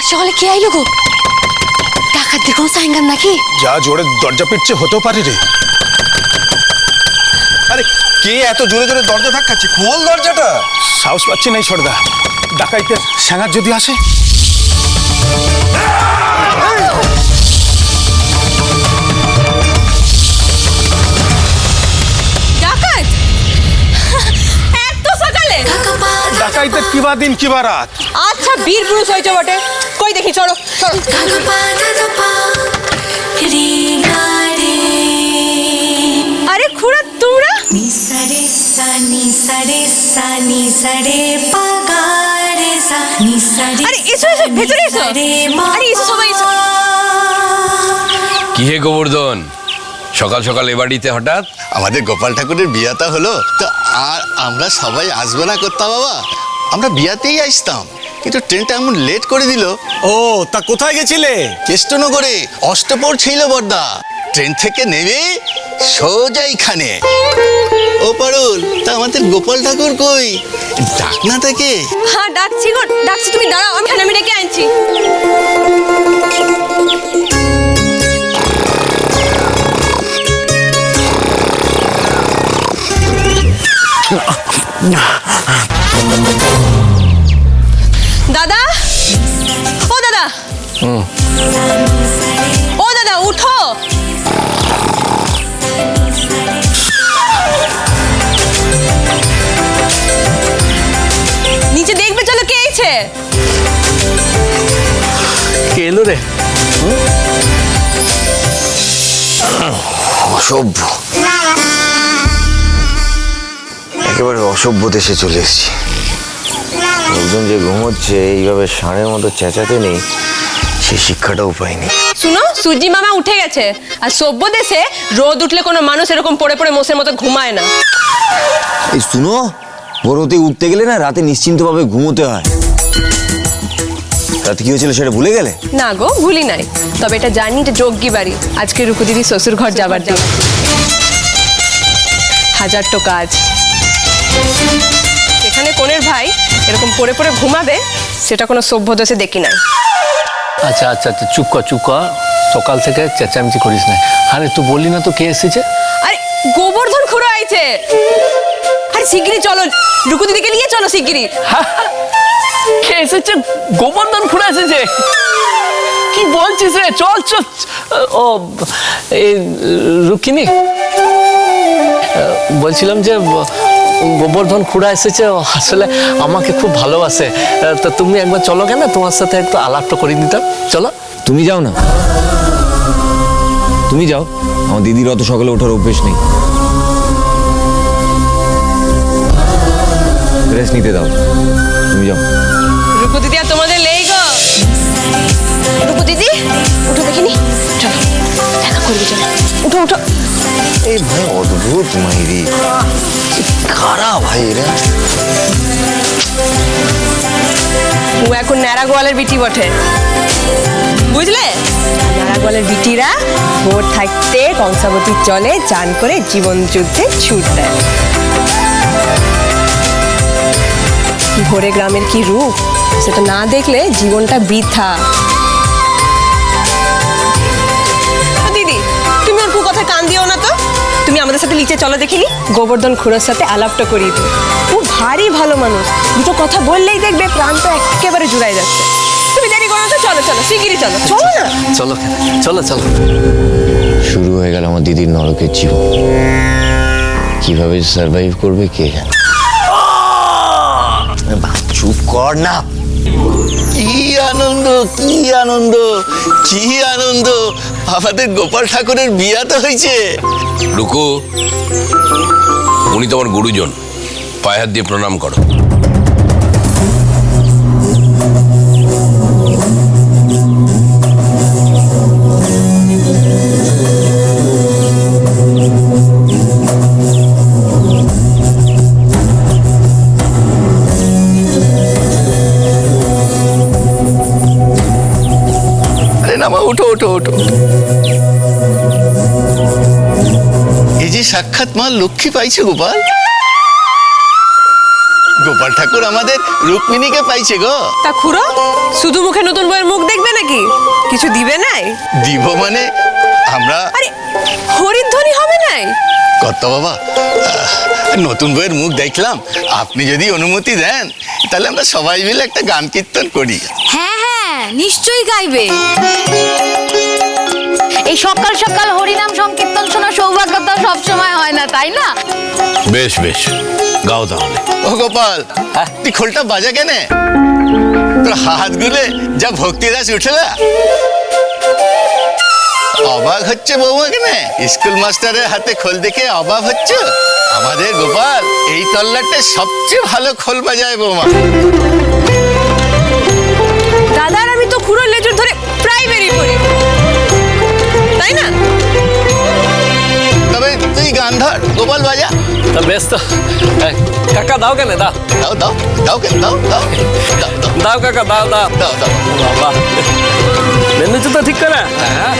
সকালে কে আইলো গো? ডাকাত দেখো সাইঙ্গাম নাকি? যা জোরে দরজা পিটছে হতেও পারে রে। আরে কে এত জোরে জোরে দরজা ধাক্কাচ্ছে? খোল দরজাটা। সাহস পাচ্ছি না ছোটদা, ডাকাইতের স্যাঙ্গার যদি আসে। ডাকাত এত সকালে? ডাকাইতের কিবা দিন কিবা রাত। আচ্ছা বীর পুরুষ হয়েছে বটে, কই দেখি চলো চলো। আরে খুড়া তোমরা? আরে এসো এসো ভেতরে এসো। আরে এসো সবাই এসো। কি হে গোবর্ধন, সকাল সকাল এ বাড়িতে হঠাৎ? আমাদের গোপাল ঠাকুরের বিয়াটা হলো তো, আর আমরা সবাই আসবো না করতাম বাবা, আমরা বিয়াতেই আসতাম, কিন্তু ট্রেনটা এমন লেট করে দিল। ও তা কোথায় গেছিলে? কেষ্টনগরে অষ্টপর ছিল বর্দা, ট্রেন থেকে নেমে সোজা এখানে। ও পারুল, তা আমাদের গোপাল ঠাকুর কই? ডাক না তাকে। হ্যাঁ ডাকছি গো ডাকছি, তুমি দাঁড়াও, আমি ডেকে আনছি। দাদা, ও দাদা, ও দাদা উঠো। নিচে দেখবে চলো কে এসেছে। কে এলো রে? অসভ্য, একেবারে অসভ্য দেশে চলে এসেছি। লোকজন যে ঘুমোচ্ছে এইভাবে ষাঁড়ের মতো চেঁচাতে নেই, সে শিক্ষাটাও পাইনি। শুনো, সূর্যি মামা উঠে গেছে, আর সভ্য দেশে রোদ উঠলে কোনো মানুষ এরকম পড়ে পড়ে মোষের মতো ঘুমায় না। এই শুনো, ভোরতে উঠতে গেলে না রাতে নিশ্চিন্তভাবে ঘুমোতে হয়। রাতে কি হয়েছিল সেটা ভুলে গেলে? না গো ভুলি নাই, তবে এটা জানি এটা যোগ্যী বাড়ি। আজকে রুকু দিদি শ্বশুর ঘর যাবার দিন। হাজার তো কাজ, সেখানে কোনের ভাই এরকম পড়ে পড়ে ঘুমাবে, সেটা কোনো সভ্য দেশে দেখি নাই। আচ্ছা আচ্ছা আচ্ছা, চুপ কর চুপ কর, সকাল থেকে চেঁচামেচি করিস না। আরে তুই বললি না তো কে এসেছে? আরে গোবর্ধন খুড়ো আইছে। আরে শিগগিরই চলো, রুকু দিদিকে নিয়ে চলো শিগগিরই। কে এসেছে? গোবর্ধন খুড়া এসেছে? কি বলছিস রে? চল চল। ও এই রুক্মিণী, বলছিলাম যে গোবর্ধন খুড়া এসেছে, আসলে আমাকে খুব ভালোবাসে। তো তুমি একবার চলো কেন, তোমার সাথে একটু আলাপটা করে দিতাম। চলো। তুমি যাও না, তুমি যাও, আমার দিদির অত সকালে ওঠার অভ্যেস নেই। রেস্ট নিতে দাও, তুমি যাও। রুকু দিদি আর তোমাদের লেই গো। রুকু দিদি উঠো দেখিনি, চলো দেখা করবি, চলো উঠো উঠো। এই ভাই অদ্ভুত মাইরি, কারা ভাই এরা? ও এখন ন্যাড়া গোয়ালের বিটি বটে, বুঝলে? ন্যাড়া গোয়ালের বিটিরা ভোর থাকতে কংসাবতীর জলে চান করে জীবন যুদ্ধে ছুট দেয়। ভোরে গ্রামের কি রূপ, সেটা না দেখলে জীবনটা বৃথা। দিদি তুমি ওর কথা কান দিও না তো, তুমি আমাদের সাথে নিচে চলো দেখিনি, গোবর্ধন খুড়োর সাথে আলাপটা করিয়ে দিও। ও ভারী ভালো মানুষ, দুটো কথা বললেই দেখবে প্রাণটা একেবারে জুড়াই যাচ্ছে। তুমি দেরি করো তো, চলো চলো শিগগিরই চলো, চলো না। চলো চলো চলো। শুরু হয়ে গেল আমার দিদির নরকের জীবন, কিভাবে সার্ভাইভ করবে কে জানে। চুপ কর না। কি আনন্দ, কি আনন্দ, কি আনন্দ, আমাদের গোপাল ঠাকুরের বিয়াটা হয়েছে। রুকু, উনি তোমার গুরুজন, পায়ে হাত দিয়ে প্রণাম করো। ওঠো ওঠো ওঠো। এই যে সাক্ষাৎ মা লক্ষ্মী পাইছে গোপাল। গোপাল ঠাকুর আমাদের রুক্মিণীকে পাইছে গো। তা খুড়ো শুধু মুখে নতুন বইয়ের মুখ দেখবে নাকি, কিছু দিবে নাই? দিব মানে আমরা আরে হরিধ্বনি হবে নাই? কত বাবা, নতুন বইয়ের মুখ দেখলাম, আপনি যদি অনুমতি দেন তাহলে আমরা সবাই মিলে একটা গান কীর্তন করি। হ্যাঁ হ্যাঁ নিশ্চয়ই গাইবে। এই সকাল সকাল হরিনাম সংকীর্তন শোনা সৌভাগ্য তো সবসময় হয় না, তাই না? বেশ বেশ, গাও তাহলে। ও গোপাল, তুই খোলটা বাজা কেনে? তোর হাত গুলে যা ভক্তি রাস উঠেলা। অবাক হচ্ছে বৌমা কেনে? স্কুল মাস্টারের হাতে খোল দেখে অবাক হচ্ছে? আমাদের গোপাল এই তল্লাটে সবচেয়ে ভালো খোল বাজায় বৌমা। দাদার আমি তো খুড়োর লেজুর ধরে প্রাইমারি পড়ি, তাই না? তবে তুই গান ধর, গোপাল বাজা। তা বেশ তো, কাকা দাও কেন, দাও দাও দাও দাও কেন, দাও দাও দাও দাও দাও কাকা, দাও দাও দাও দাও। বাবা বেঁধেছো তো ঠিক করে? হ্যাঁ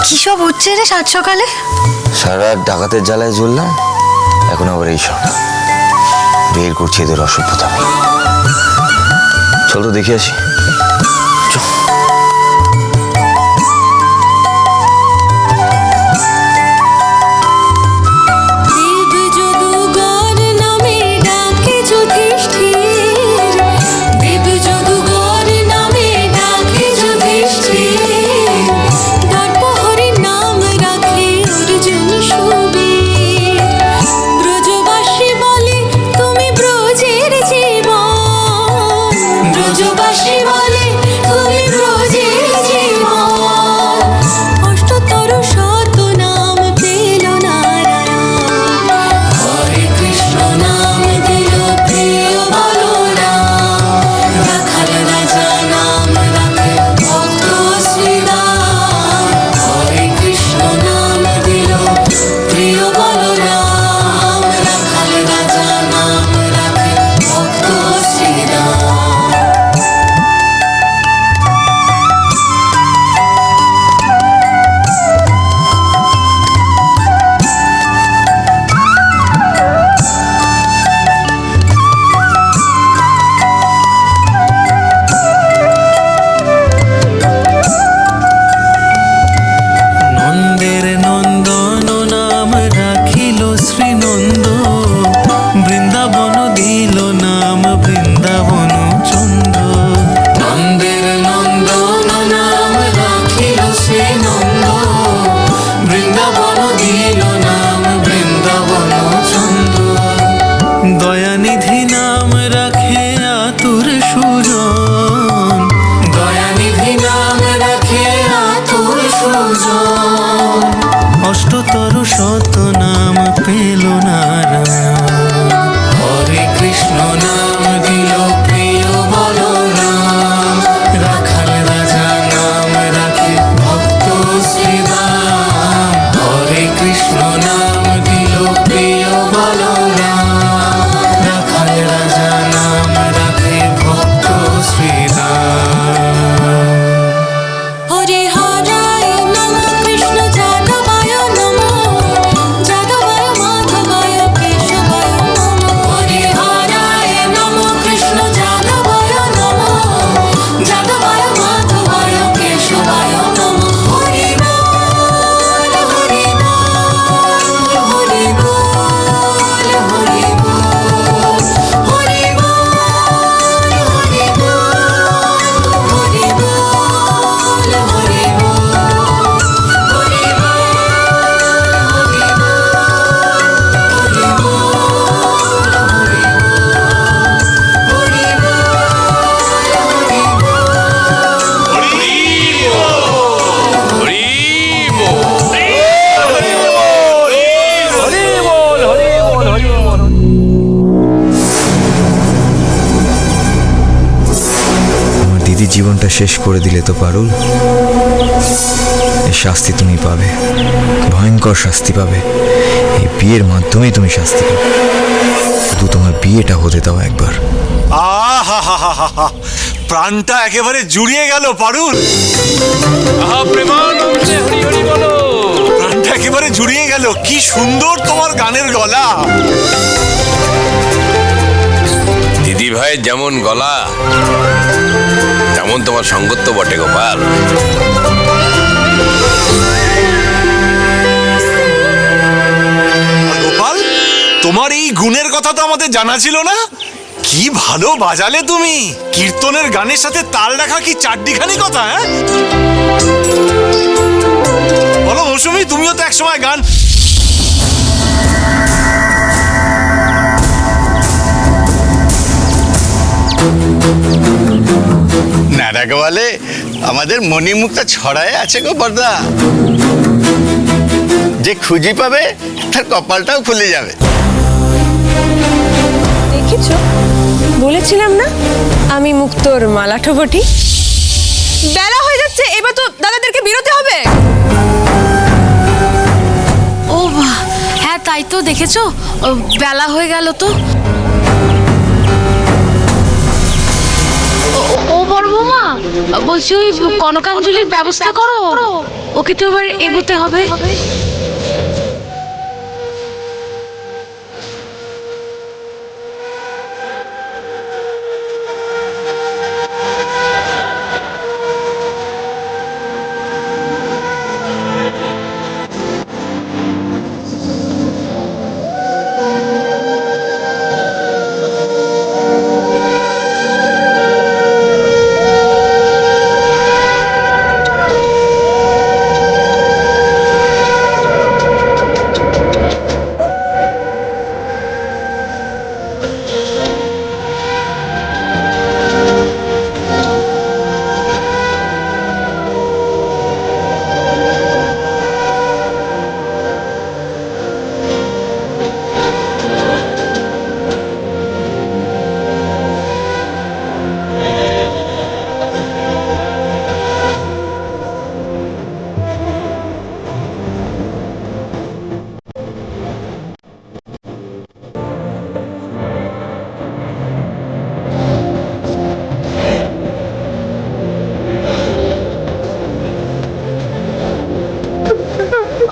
কি সব হচ্ছে রে সাত সকালে? সারা রাত ডাকাতের জ্বালায় জ্বললাম, এখন আবার এই সব বের করছি এদের অসভ্যতা। চল তো দেখে আসি। ব্রজবাসী শেষ করে দিলে তো পারুল। এই শাস্তি তুমি পাবে, ভয়ঙ্কর শাস্তি পাবে। এই বিয়ের মাধ্যমে তুমি শাস্তি পাবে। শুধু তোমার বিয়েটা হতে দাও একবার। আহা, প্রাণটা একেবারে জুড়িয়ে গেল পারুল। প্রেমানন্দে হরি হরি বলো। প্রাণটা একেবারে জুড়িয়ে গেল। কি সুন্দর তোমার গানের গলা। দিদি ভাইয়ের যেমন গলা তেমন তোমার সঙ্গত্ব বটে গোপাল। গোপাল, তোমার এই গুণের কথা তো আমাদের জানা ছিল না। কি ভালো বাজালে তুমি। কীর্তনের গানের সাথে তাল রাখা কি চারটিখানি কথা। হ্যাঁ বলো মৌসুমী, তুমিও তো একসময় গান। নারাকে বলে আমাদের মণিমুক্তা ছড়ায় আছে গো বর্দা। যে খুঁজি পাবে তার কপালটাও খুলে যাবে। দেখেছ, বলেছিলাম না আমি মুক্তোর মালাঠো বটি। বেলা হয়ে যাচ্ছে, এবার তো দাদাদেরকে বেরোতে হবে। ও হ্যাঁ তাই তো, দেখেছো বেলা হয়ে গেল তো। ও বড় বৌমা, বলছি ওই কনকাঞ্জলির ব্যবস্থা করো, ওকে তো এবার এগোতে হবে।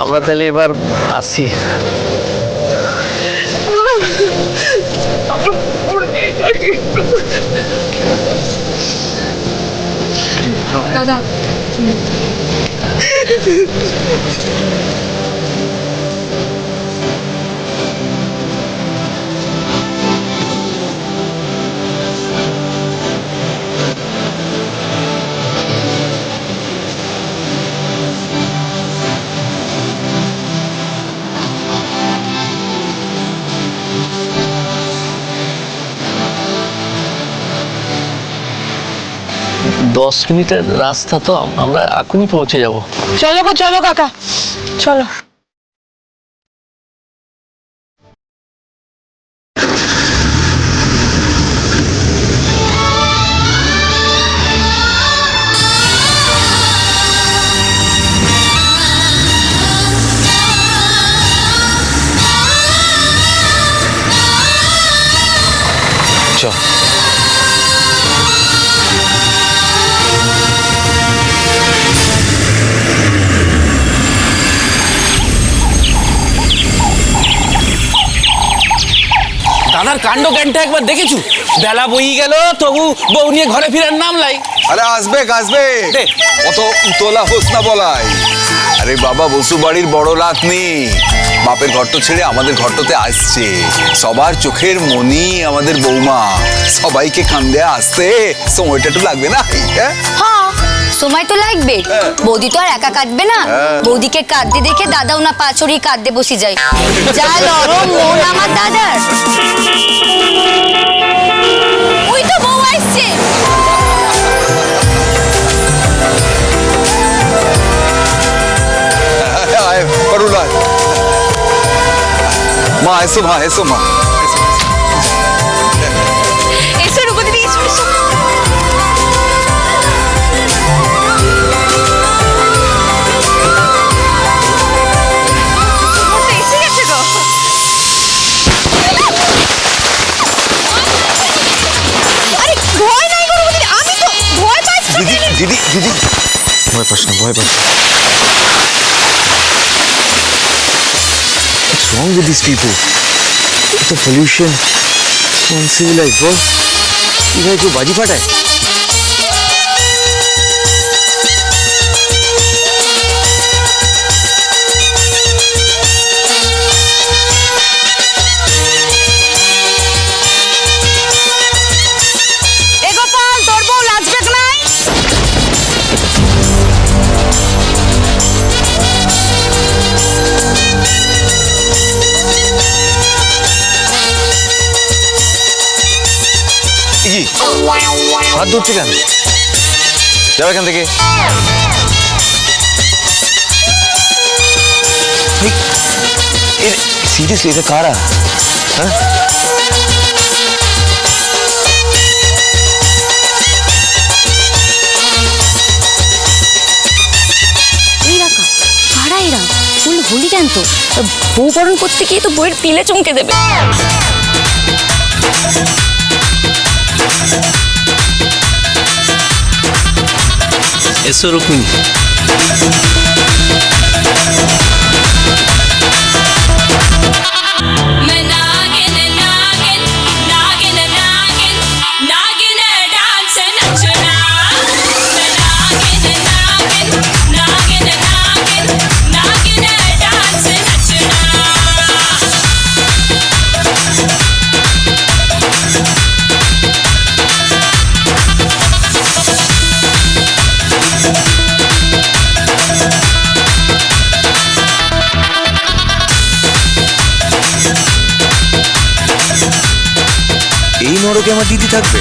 আমরা তাহলে এবার আসি। দাদা দশ মিনিটের রাস্তা তো, আমরা এখনই পৌঁছে যাব। চলো কাকা, চলো। দাদার কাণ্ড জ্ঞানটা একবার দেখেছু? বেলা বই গেল তবু বউ নিয়ে ঘরে ফিরার নাম লাই। আরে আসবে অত উতলা হোস না বলাই। আরে বাবা, বসু বাড়ির বড় লাতনি বাপের ঘরটা ছেড়ে আমাদের ঘরটাতে আসছে। সবার চোখের মনি আমাদের বৌমা। সবাইকে কান্দে আসতে সময়টা একটু লাগবে না? হ্যাঁ সময় তো লাগবে। বৌদি তো আর একা কাটবে না। বৌদিকে কাঁদতে দেখে দাদাও না পা ছড়িয়ে কাঁদতে বসে যায়। যা নরম মন আমার দাদার। ওই তো বউ আসছে। মা এসো, মা এসো, মা এসো রূপা দিদি, এসো। ভয় পাস না, ভয় পাস না। What's wrong with these people? The pollution, uncivilized, bro. কিভাবে কেউ বাজি ফাটায়? এ গোপাল, তোর বউ লাজ ব্রেক নাই? কি হাত ধরছে কেন? যাবে এখান থেকে। সিরিয়াসলি এটা কারা? হ্যাঁ, এই রাখা কারা এরা? বললো হোলি কেন তো বউ বরণ করতে গিয়ে তো বইয়ের পিলে চমকে দেবে। এসো রুক্মিণী। এই নরকে আমার দিদি থাকবে?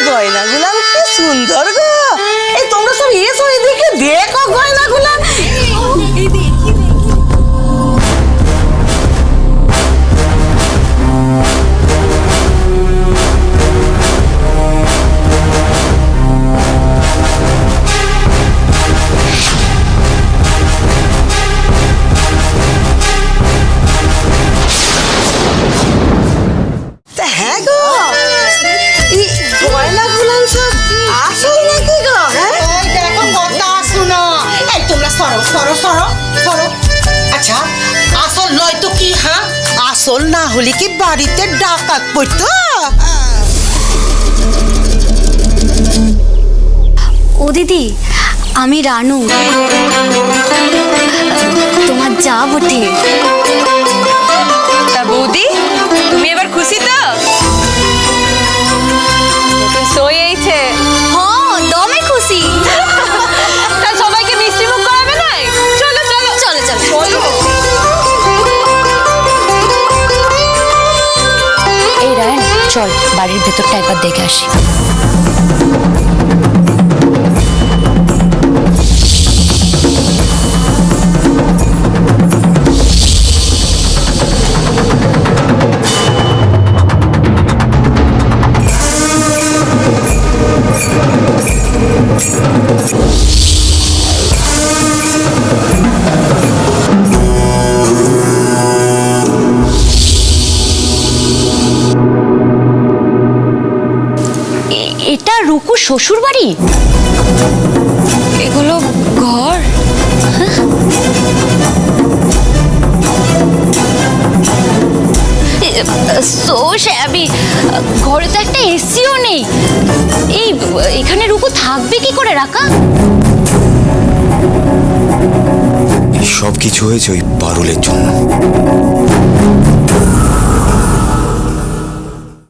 গয়নাগুলা কি সুন্দর গো। এই তোমরা সব এসো এদিকে দেখো গয়নাগুলা। হ্যাঁ গো, এই গয়নাগুলা সব আসল নাকি গো? হ্যাঁ দেখো কথা শুনো। এই তোমরা সরো সরো সরো আসল না হলে কি বাড়িতে ডাকাত পড়তো? ও দিদি, আমি রানু, তোমার যা বটে। তা বৌদি, তুমি এবার খুশি তো? নতুন সই এইছে। হ্যাঁ, দমে খুশি। তা সবাইকে মিষ্টি মুখ করাবে নাই? চলো চলো চলো চলো চলো। এই রায়ন, চল বাড়ির ভেতরটা একবার দেখে আসি। এটা রুকু শ্বশুর বাড়ি? এগুলো ঘর? সো শ্যাবি, ঘরে তো একটা এসিও নেই। এখানে রুকু থাকবে কি করে রাকা? সব কিছু হয়েছে ওই পারুলের জন্য।